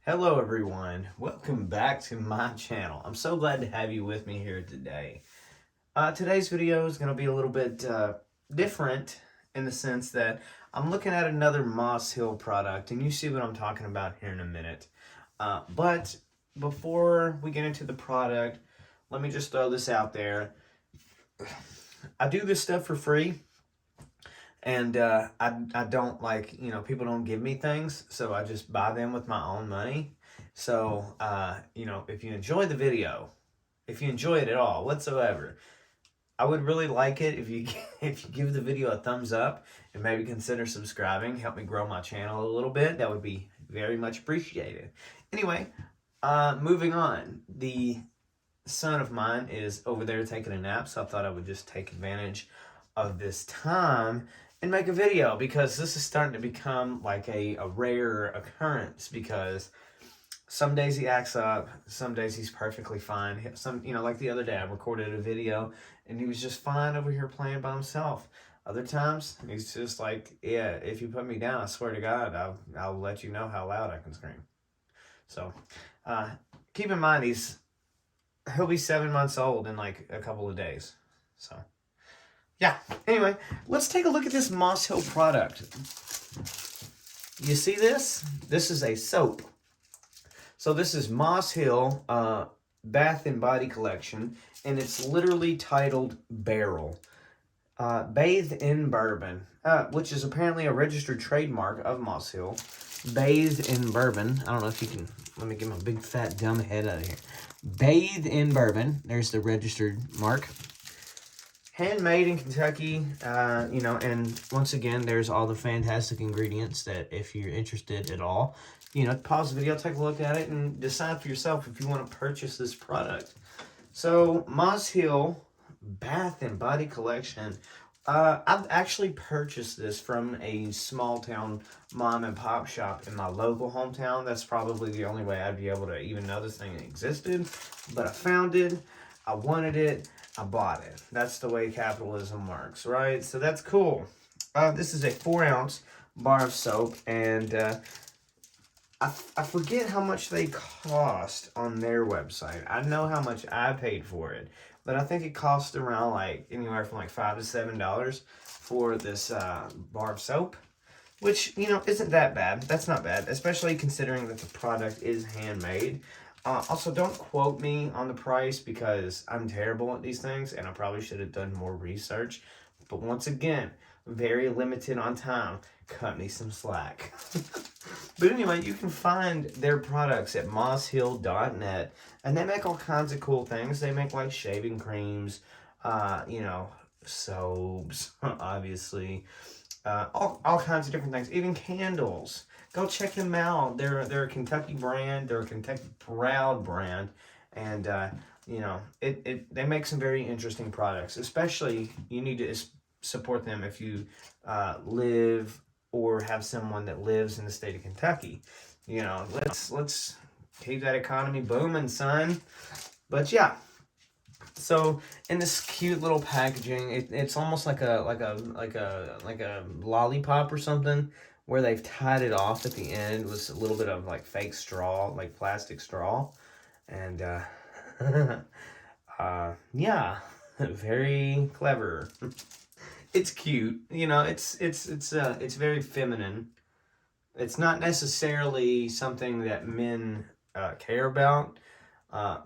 Hello everyone, welcome back to my channel. I'm so glad to have you with me here today. Today's video is going to be a little bit different in the sense that I'm looking at another Moss Hill product, and you see what I'm talking about here in a minute. But before we get into the product, let me just throw this out there. I do this stuff for free. And I don't like, people don't give me things, so I just buy them with my own money. So, if you enjoy the video, if you enjoy it at all whatsoever, I would really like it if you if you give the video a thumbs up and maybe consider subscribing, help me grow my channel a little bit. That would be very much appreciated. Anyway, moving on. The son of mine is over there taking a nap, so I thought I would just take advantage of this time and make a video because this is starting to become like a rare occurrence because some days he acts up, some days he's perfectly fine. Like the other day I recorded a video and he was just fine over here playing by himself. Other times he's just like, yeah, if you put me down, I swear to God, I'll let you know how loud I can scream. So keep in mind he'll be 7 months old in like a couple of days. So yeah, anyway, let's take a look at this Moss Hill product. You see this? This is a soap. So this is Moss Hill Bath and Body Collection, and it's literally titled Barrel. Bathe in Bourbon, which is apparently a registered trademark of Moss Hill. Bathe in Bourbon. I don't know if you can, let me get my big fat dumb head out of here. Bathe in Bourbon. There's the registered mark. Handmade in Kentucky, and once again, there's all the fantastic ingredients that if you're interested at all, pause the video, take a look at it, and decide for yourself if you want to purchase this product. So, Moss Hill Bath and Body Collection. I've actually purchased this from a small town mom and pop shop in my local hometown. That's probably the only way I'd be able to even know this thing existed. But I found it, I wanted it, I bought it. That's the way capitalism works, right? So that's cool. This is a 4-ounce bar of soap, and I forget how much they cost on their website. I know how much I paid for it, but I think it cost around like anywhere from like $5 to $7 for this bar of soap, which, isn't that bad. That's not bad, especially considering that the product is handmade. Also, don't quote me on the price because I'm terrible at these things and I probably should have done more research. But once again, very limited on time. Cut me some slack. But anyway, you can find their products at mosshill.net, and they make all kinds of cool things. They make like shaving creams, soaps, obviously, all kinds of different things, even candles. Go check them out. They're a Kentucky brand. They're a Kentucky proud brand, and they make some very interesting products. Especially, you need to support them if you live or have someone that lives in the state of Kentucky. Let's keep that economy booming, son. But yeah. So in this cute little packaging, it's almost like a lollipop or something, where they've tied it off at the end with a little bit of like fake straw, like plastic straw, and yeah, very clever. It's cute, it's very feminine. It's not necessarily something that men care about.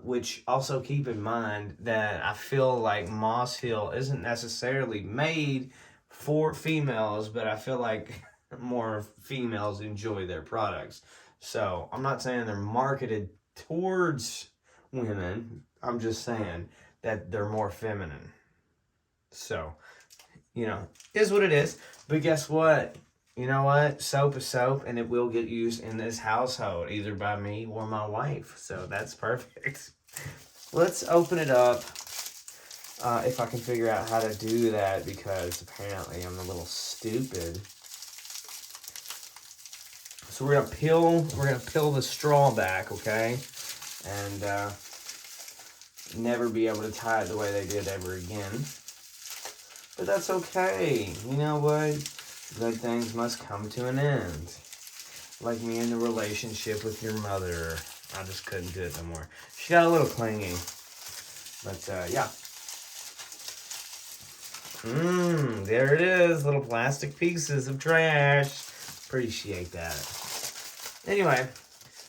Which also keep in mind that I feel like Moss Hill isn't necessarily made for females, but I feel like more females enjoy their products. So I'm not saying they're marketed towards women. I'm just saying that they're more feminine. So, is what it is. But guess what? You know what? Soap is soap, and it will get used in this household, either by me or my wife. So that's perfect. Let's open it up, if I can figure out how to do that, because apparently I'm a little stupid. So we're gonna peel the straw back, okay? And never be able to tie it the way they did ever again. But that's okay. You know what? Good things must come to an end. like me in the relationship with your mother. I just couldn't do it no more. She got a little clingy. But, yeah. There it is. Little plastic pieces of trash. Appreciate that. Anyway,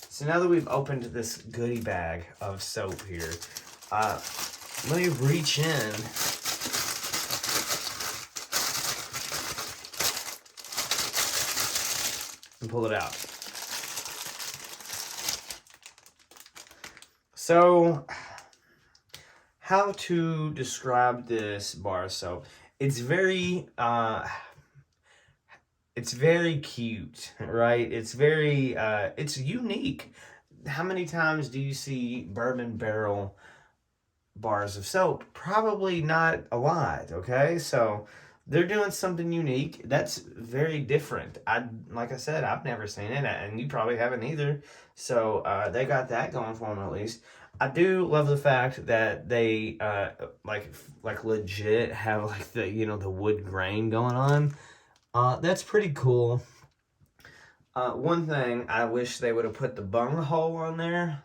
so now that we've opened this goodie bag of soap here, let me reach in and pull it out. So, how to describe this bar soap? It's very cute, right? It's very it's unique. How many times do you see Bourbon Barrel bars of soap? Probably not a lot, okay? So they're doing something unique. That's very different. Like I said, I've never seen it, and you probably haven't either. So they got that going for them at least. I do love the fact that they like legit have like the wood grain going on. That's pretty cool. One thing I wish they would have put the bung hole on there.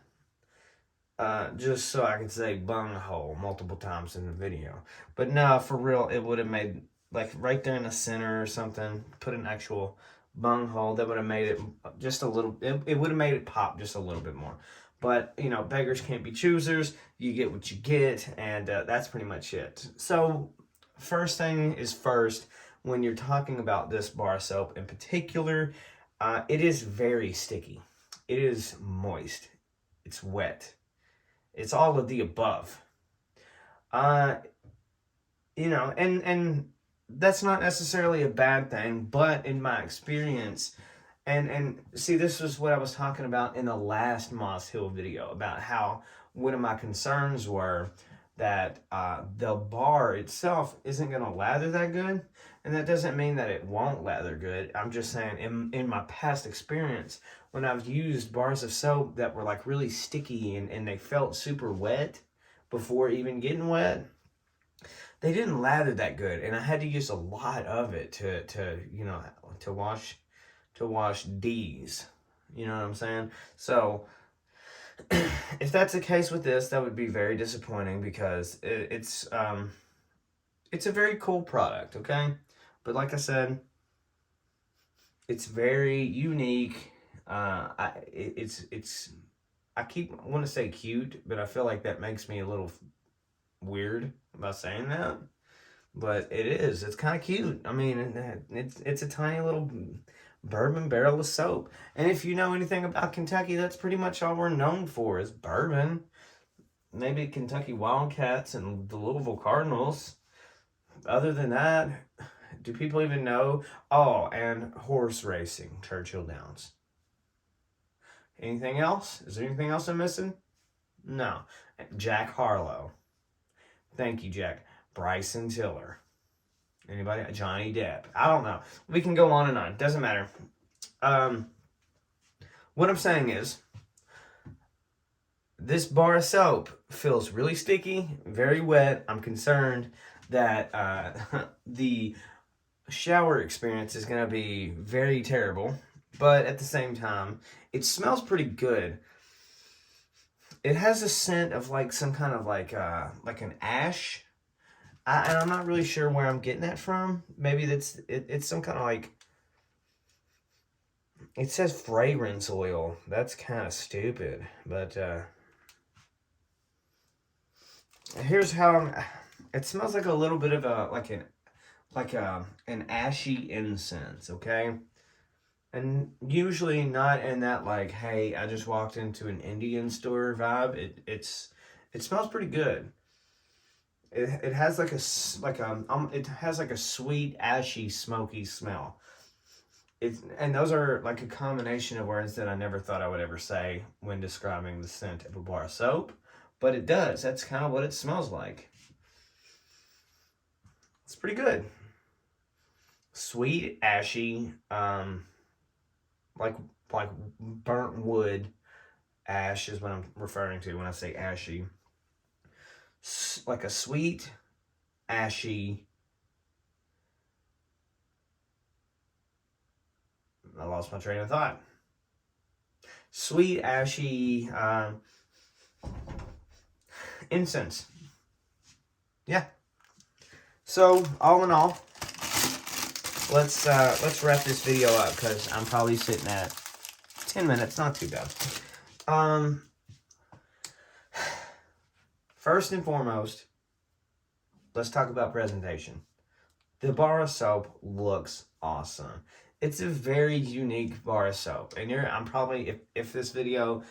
Just so I could say bung hole multiple times in the video. But no, for real, it would have made, like, right there in the center or something, put an actual bung hole. That would have made it just a little, it would have made it pop just a little bit more. But, beggars can't be choosers. You get what you get, and that's pretty much it. So, first thing is first, when you're talking about this bar soap in particular, it is very sticky. It is moist. It's wet. It's all of the above. And that's not necessarily a bad thing, but in my experience, and see, this was what I was talking about in the last Moss Hill video, about how one of my concerns were that the bar itself isn't going to lather that good. And that doesn't mean that it won't lather good. I'm just saying, in my past experience, when I've used bars of soap that were like really sticky and they felt super wet before even getting wet, they didn't lather that good. And I had to use a lot of it to wash D's. You know what I'm saying? So if that's the case with this, that would be very disappointing, because it's a very cool product, okay? But like I said, it's very unique. I want to say cute, but I feel like that makes me a little weird about saying that. But it is. It's kind of cute. I mean, it's a tiny little bourbon barrel of soap. And if you know anything about Kentucky, that's pretty much all we're known for is bourbon. Maybe Kentucky Wildcats and the Louisville Cardinals. Other than that, do people even know? Oh, and horse racing, Churchill Downs. Anything else? Is there anything else I'm missing? No. Jack Harlow. Thank you, Jack. Bryson Tiller. Anybody? Johnny Depp. I don't know. We can go on and on. Doesn't matter. What I'm saying is, this bar of soap feels really sticky, very wet. I'm concerned that the shower experience is going to be very terrible, but at the same time, it smells pretty good. It has a scent of like some kind of like an ash. And I'm not really sure where I'm getting that from. Maybe it's some kind of like, it says fragrance oil. That's kind of stupid, but here's how it smells like a little bit of an ashy incense, okay? And usually not in that like, hey, I just walked into an Indian store vibe. It smells pretty good. It has like a sweet, ashy, smoky smell. And those are like a combination of words that I never thought I would ever say when describing the scent of a bar of soap, but it does. That's kind of what it smells like. It's pretty good. Sweet, ashy, like burnt wood. Ash is what I'm referring to when I say ashy. Like a sweet, ashy. I lost my train of thought. sweet, ashy incense. Yeah. So all in all, let's wrap this video up because I'm probably sitting at 10 minutes. Not too bad. First and foremost, let's talk about presentation. The bar of soap looks awesome. It's a very unique bar of soap. And I'm probably, if this video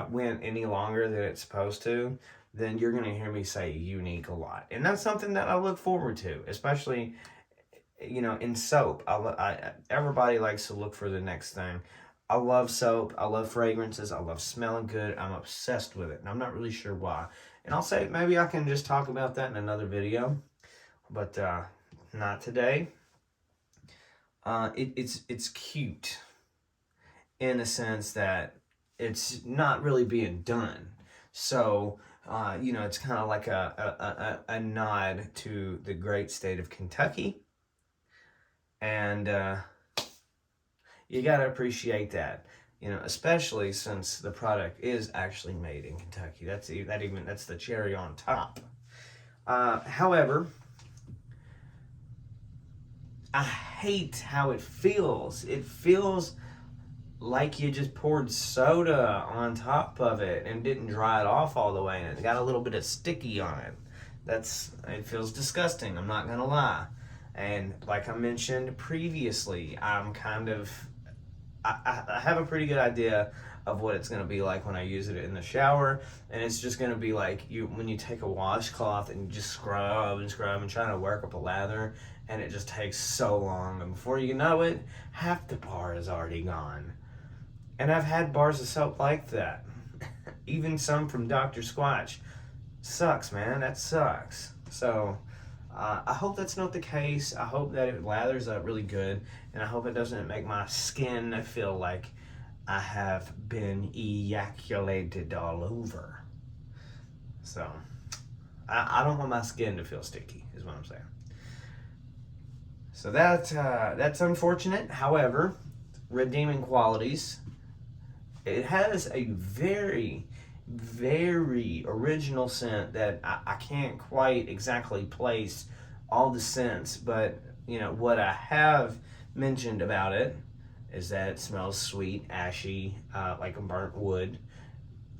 went any longer than it's supposed to, then you're going to hear me say unique a lot. And that's something that I look forward to, especially, you know, in soap. Everybody likes to look for the next thing. I love soap. I love fragrances. I love smelling good. I'm obsessed with it. And I'm not really sure why. And I'll say maybe I can just talk about that in another video. But not today. It's cute in the sense that it's not really being done. So, you know, it's kind of like a nod to the great state of Kentucky. And you got to appreciate that, you know, especially since the product is actually made in Kentucky. That's the cherry on top. However, I hate how it feels. It feels like you just poured soda on top of it and didn't dry it off all the way, and it got a little bit of sticky on it. It feels disgusting, I'm not gonna lie. And like I mentioned previously, I have a pretty good idea of what it's gonna be like when I use it in the shower, and it's just gonna be like when you take a washcloth and you just scrub and trying to work up a lather, and it just takes so long, and before you know it, half the bar is already gone. And I've had bars of soap like that. Even some from Dr. Squatch. Sucks, man. That sucks. So, I hope that's not the case. I hope that it lathers up really good. And I hope it doesn't make my skin feel like I have been ejaculated all over. So, I don't want my skin to feel sticky, is what I'm saying. So that's unfortunate. However, redeeming qualities. It has a very, very original scent that I can't quite exactly place all the scents, but you know what I have mentioned about it is that it smells sweet, ashy, like a burnt wood,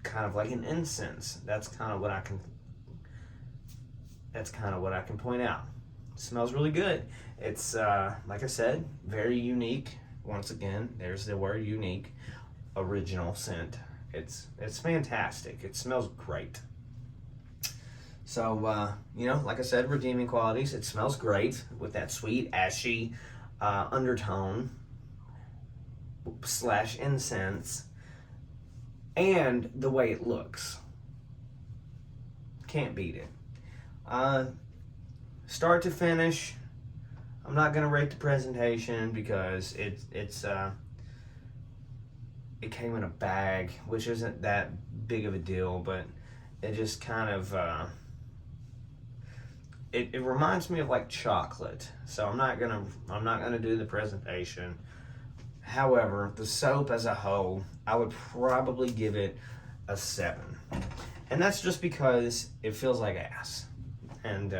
kind of like an incense. That's kind of what I can point out. It smells really good. It's like I said, very unique. Once again, there's the word unique. Original scent. It's fantastic. It smells great. So you know, like I said, redeeming qualities. It smells great with that sweet ashy undertone / incense, and the way it looks. Can't beat it. Start to finish, I'm not gonna rate the presentation because it came in a bag, which isn't that big of a deal, but it just kind of it reminds me of like chocolate. So I'm not gonna do the presentation. However, the soap as a whole, I would probably give it a 7, and that's just because it feels like ass, and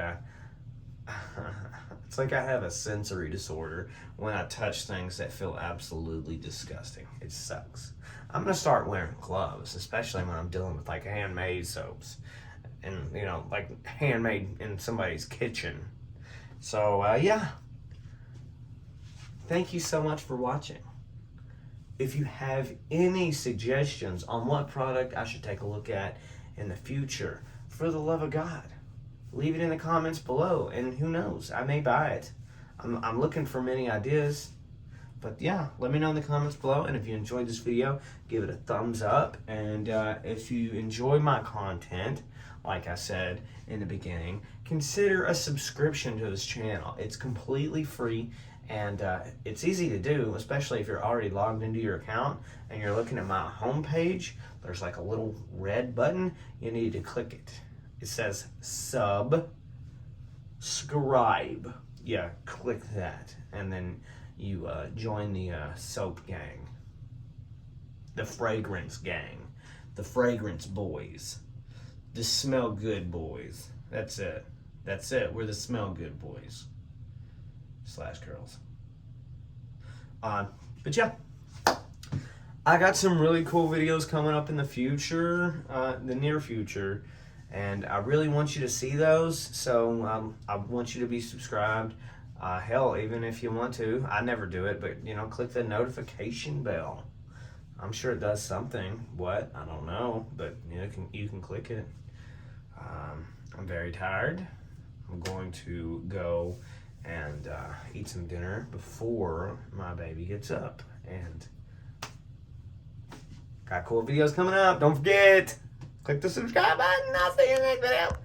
it's like I have a sensory disorder when I touch things that feel absolutely disgusting. It sucks. I'm gonna start wearing gloves, especially when I'm dealing with like handmade soaps, and you know, like handmade in somebody's kitchen. So yeah, thank you so much for watching. If you have any suggestions on what product I should take a look at in the future, for the love of God, leave it in the comments below, and who knows, I may buy it. I'm looking for many ideas, but yeah, let me know in the comments below, and if you enjoyed this video, give it a thumbs up, and if you enjoy my content, like I said in the beginning, consider a subscription to this channel. It's completely free, and it's easy to do, especially if you're already logged into your account and you're looking at my homepage. There's like a little red button. You need to click it. It says subscribe. Yeah, click that, and then you join the soap gang. the fragrance gang, the fragrance boys, the smell good boys. That's it. That's it. We're the smell good boys / girls. But yeah, I got some really cool videos coming up in the future, the near future, and I really want you to see those. So I want you to be subscribed. Hell, even if you want to, I never do it, but click the notification bell. I'm sure it does something. What? I don't know, but you can click it. I'm very tired. I'm going to go and eat some dinner before my baby gets up. And got cool videos coming up. Don't forget, click the subscribe button. I'll see you in the next video.